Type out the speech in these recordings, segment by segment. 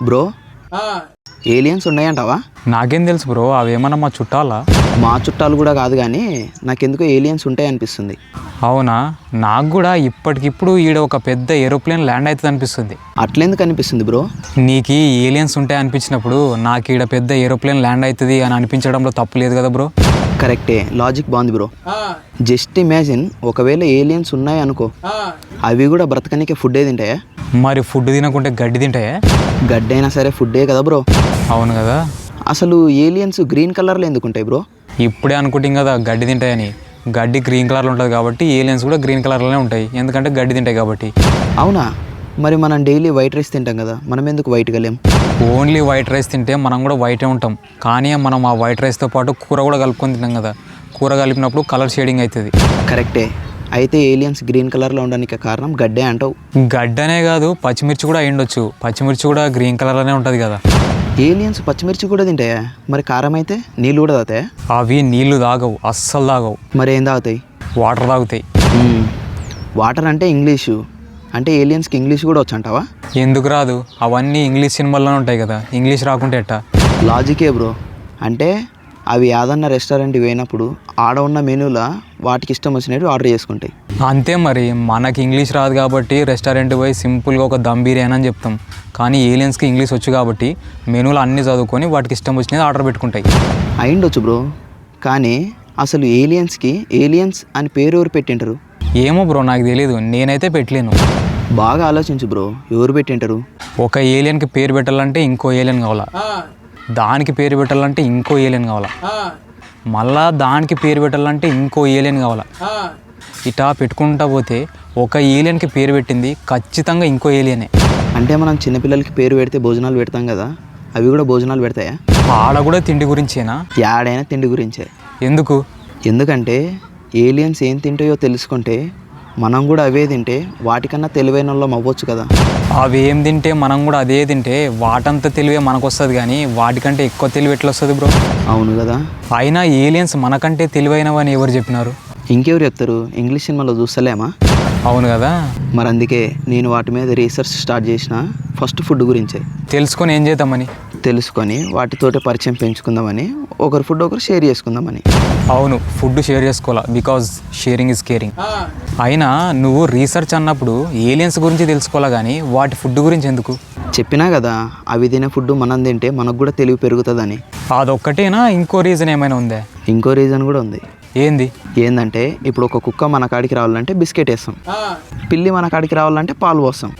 Bro aliens ఉన్నాయంటావా? నాకేం తెలుసు bro, అవేమన్నా మా చుట్టాలా? మా చుట్టాలు కూడా కాదు, కానీ నాకెందుకో ఏలియన్స్ ఉంటాయి అనిపిస్తుంది. అవునా, నాకు కూడా ఇప్పటికిప్పుడు ఈడ ఒక పెద్ద ఏరోప్లేన్ ల్యాండ్ అవుతుంది అనిపిస్తుంది. అట్లెందుకు అనిపిస్తుంది బ్రో? నీకు ఏలియన్స్ ఉంటాయి అనిపించినప్పుడు నాకు ఈడ పెద్ద ఏరోప్లేన్ ల్యాండ్ అవుతుంది అని అనిపించడంలో తప్పు లేదు కదా బ్రో? కరెక్టే, లాజిక్ బాగుంది బ్రో. జస్ట్ ఇమాజిన్, ఒకవేళ ఏలియన్స్ ఉన్నాయి అనుకో, అవి కూడా బ్రతకనికే ఫుడ్ తింటాయా? మరి ఫుడ్ తినకుంటే గడ్డి తింటాయా? గడ్డి అయినా సరే ఫుడ్డే కదా బ్రో. అవును కదా. అసలు ఏలియన్స్ గ్రీన్ కలర్లో ఎందుకు ఉంటాయి బ్రో? ఇప్పుడే అనుకుంటాం కదా గడ్డి తింటాయని. గడ్డి గ్రీన్ కలర్లో ఉంటుంది కాబట్టి ఏలియన్స్ కూడా గ్రీన్ కలర్లోనే ఉంటాయి, ఎందుకంటే గడ్డి తింటాయి కాబట్టి. అవునా? మరి మనం డైలీ వైట్ రైస్ తింటాం కదా, మనం ఎందుకు వైట్గా లేం? ఓన్లీ వైట్ రైస్ తింటే మనం కూడా వైటే ఉంటాం, కానీ మనం ఆ వైట్ రైస్తో పాటు కూర కూడా కలుపుకొని తింటాం కదా. కూర కలిపినప్పుడు కలర్ షేడింగ్ అవుతుంది. కరెక్టే. అయితే ఏలియన్స్ గ్రీన్ కలర్లో ఉండడానికి కారణం గడ్డే అంటావు? గడ్డనే కాదు, పచ్చిమిర్చి కూడా అయ్యుండొచ్చు. పచ్చిమిర్చి కూడా గ్రీన్ కలర్లోనే ఉంటుంది కదా. ఏలియన్స్ పచ్చిమిర్చి కూడా తింటాయా? మరి కారం అయితే నీళ్ళు కూడా తాగుతాయా? అవి నీళ్లు తాగవు, అస్సలు తాగవు. మరి ఏం తాగుతాయి? వాటర్ తాగుతాయి. వాటర్ అంటే ఇంగ్లీషు, అంటే ఏలియన్స్కి ఇంగ్లీష్ కూడా వచ్చంటావా? ఎందుకు రాదు, అవన్నీ ఇంగ్లీష్ సినిమాల్లోనే ఉంటాయి కదా, ఇంగ్లీష్ రాకుంటే ఎట్టా? లాజికే బ్రో. అంటే అవి ఏదన్నా రెస్టారెంట్కి పోయినప్పుడు ఆడ ఉన్న మెనూలా వాటికి ఇష్టం వచ్చినట్టు ఆర్డర్ చేసుకుంటాయి. అంతే మరి, మనకి ఇంగ్లీష్ రాదు కాబట్టి రెస్టారెంట్కి పోయి సింపుల్గా ఒక దమ్ బిర్యానీ అని చెప్తాం. కానీ ఏలియన్స్కి ఇంగ్లీష్ వచ్చు కాబట్టి మెనూలు అన్నీ చదువుకొని వాటికి ఇష్టం వచ్చినది ఆర్డర్ పెట్టుకుంటాయి. అయిండొచ్చు బ్రో, కానీ అసలు ఏలియన్స్కి ఏలియన్స్ అని పేరు ఎవరు పెట్టింటారు? ఏమో బ్రో, నాకు తెలియదు, నేనైతే పెట్టలేను. బాగా ఆలోచించు బ్రో, ఎవరు పెట్టింటారు? ఒక ఏలియన్కి పేరు పెట్టాలంటే ఇంకో ఏలియన్ కావాలా, దానికి పేరు పెట్టాలంటే ఇంకో ఏలియన్ కావాలా, మళ్ళా దానికి పేరు పెట్టాలంటే ఇంకో ఏలియన్ కావాలా. ఇటా పెట్టుకుంటా పోతే ఒక ఏలియన్కి పేరు పెట్టింది ఖచ్చితంగా ఇంకో ఏలియనే. అంటే మనం చిన్నపిల్లలకి పేరు పెడితే భోజనాలు పెడతాం కదా, అవి కూడా భోజనాలు పెడతాయా? ఆడ కూడా తిండి గురించేనా? యాడైనా తిండి గురించే. ఎందుకు? ఎందుకంటే ఏలియన్స్ ఏం తింటాయో తెలుసుకుంటే మనం కూడా అవే తింటే వాటికన్నా తెలివైన వాళ్ళం అవ్వచ్చు కదా. అవి ఏం తింటే మనం కూడా అదే తింటే వాటంతా తెలివే మనకు వస్తుంది, కానీ వాటికంటే ఎక్కువ తెలివి ఎట్లా వస్తుంది బ్రో? అవును కదా. అయినా ఏలియన్స్ మనకంటే తెలివైనవని ఎవరు చెప్పినారు? ఇంకెవరు చెప్తారు? ఇంగ్లీష్ సినిమాలో చూస్తలేమా? అవును కదా. మరి అందుకే నేను వాటి మీద రీసెర్చ్ స్టార్ట్ చేసిన. ఫస్ట్ ఫుడ్ గురించే తెలుసుకొని ఏం చేద్దామని? తెలుసుకొని వాటితోటి పరిచయం పెంచుకుందామని, ఒకరి ఫుడ్ ఒకరు షేర్ చేసుకుందామని. అవును, ఫుడ్ షేర్ చేసుకోవాలా, బికాజ్ షేరింగ్ ఇస్ కేరింగ్. అయినా నువ్వు రీసెర్చ్ అన్నప్పుడు ఏలియన్స్ గురించి తెలుసుకోవాలా, కానీ వాటి ఫుడ్ గురించి ఎందుకు? చెప్పినా కదా, అవి తినే ఫుడ్ మనం తింటే మనకు కూడా తెలివి పెరుగుతుందని. అదొక్కటేనా, ఇంకో రీజన్ ఏమైనా ఉందా? ఇంకో రీజన్ కూడా ఉంది. ఏంది? ఏంటంటే ఇప్పుడు ఒక కుక్క మన కాడికి రావాలంటే బిస్కెట్ వేస్తాం, పిల్లి మన కాడికి రావాలంటే పాలు పోస్తాం.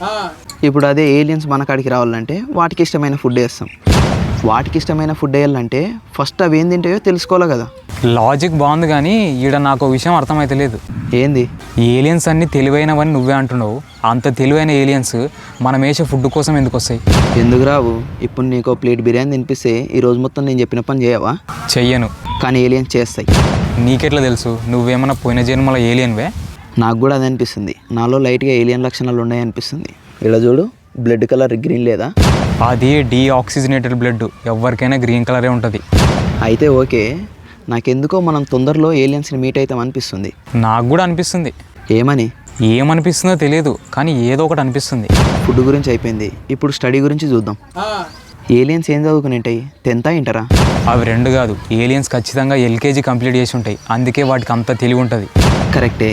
ఇప్పుడు అదే ఏలియన్స్ మన కాడికి రావాలంటే వాటికి ఇష్టమైన ఫుడ్ వేస్తాం. వాటికి ఇష్టమైన ఫుడ్ వేయాలంటే ఫస్ట్ అవి ఏం తింటాయో తెలుసుకోవాలి కదా. లాజిక్ బాగుంది, కానీ ఈడ నాకు విషయం అర్థమైతే లేదు. ఏంది? ఏలియన్స్ అన్ని తెలివైనవని నువ్వే అంటున్నావు. అంత తెలివైన ఏలియన్స్ మనం వేసే ఫుడ్ కోసం ఎందుకు వస్తాయి? ఎందుకు రావు? ఇప్పుడు నీకు ప్లేట్ బిర్యానీ తినిపిస్తే ఈ రోజు మొత్తం నేను చెప్పిన పని చేయవా? చెయ్యను. కానీ ఏలియన్స్ చేస్తాయి. నీకెట్లా తెలుసు? నువ్వేమన్నా పోయిన జన్మలో ఏలియన్వే? నాకు కూడా అదే అనిపిస్తుంది. నాలో లైట్గా ఏలియన్ లక్షణాలు ఉన్నాయి అనిపిస్తుంది. ఇలా చూడు, బ్లడ్ కలర్ గ్రీన్ లేదా? అది డీఆక్సిజనేటెడ్ బ్లడ్, ఎవరికైనా గ్రీన్ కలరే ఉంటుంది. అయితే ఓకే, నాకెందుకో మనం తొందరలో ఏలియన్స్ని మీట్ అవుతాం అనిపిస్తుంది. నాకు కూడా అనిపిస్తుంది. ఏమని? ఏమనిపిస్తుందో తెలియదు, కానీ ఏదో ఒకటి అనిపిస్తుంది. ఫుడ్ గురించి అయిపోయింది, ఇప్పుడు స్టడీ గురించి చూద్దాం. ఏలియన్స్ ఏం చదువుకుని ఉంటాయి? 10th ఇంటరా? అవి రెండు కాదు, ఏలియన్స్ ఖచ్చితంగా ఎల్కేజీ కంప్లీట్ చేసి ఉంటాయి, అందుకే వాటికి అంత తెలివి ఉంటుంది. కరెక్టే.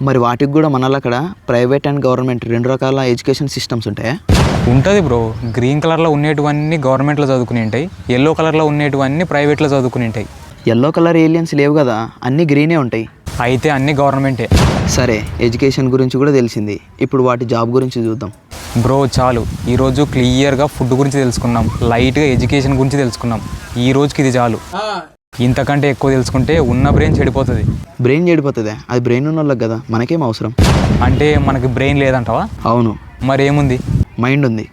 మరి వాటికి కూడా మనలో అక్కడ ప్రైవేట్ అండ్ గవర్నమెంట్ రెండు రకాల ఎడ్యుకేషన్ సిస్టమ్స్ ఉంటాయా? ఉంటుంది బ్రో. గ్రీన్ కలర్లో ఉండేటివన్నీ గవర్నమెంట్లో చదువుకుని ఉంటాయి, ఎల్లో కలర్లో ఉండేటివన్నీ ప్రైవేట్లో చదువుకుని ఉంటాయి. ఎల్లో కలర్ ఏలియన్స్ లేవు కదా, అన్నీ గ్రీనే ఉంటాయి. అయితే అన్నీ గవర్నమెంటే. సరే, ఎడ్యుకేషన్ గురించి కూడా తెలిసింది, ఇప్పుడు వాటి జాబ్ గురించి చూద్దాం. బ్రో చాలు, ఈరోజు క్లియర్గా ఫుడ్ గురించి తెలుసుకున్నాం, లైట్గా ఎడ్యుకేషన్ గురించి తెలుసుకున్నాం. ఈ రోజుకి ఇది చాలు. ఇంతకంటే ఎక్కువ తెలుసుకుంటే ఉన్న బ్రెయిన్ చెడిపోతుంది. బ్రెయిన్ చెడిపోతుందా? అది బ్రెయిన్ ఉన్న వాళ్ళకి కదా, మనకేం అవసరం? అంటే మనకి బ్రెయిన్ లేదంటావా? అవును. మరేముంది? మైండ్ ఉంది.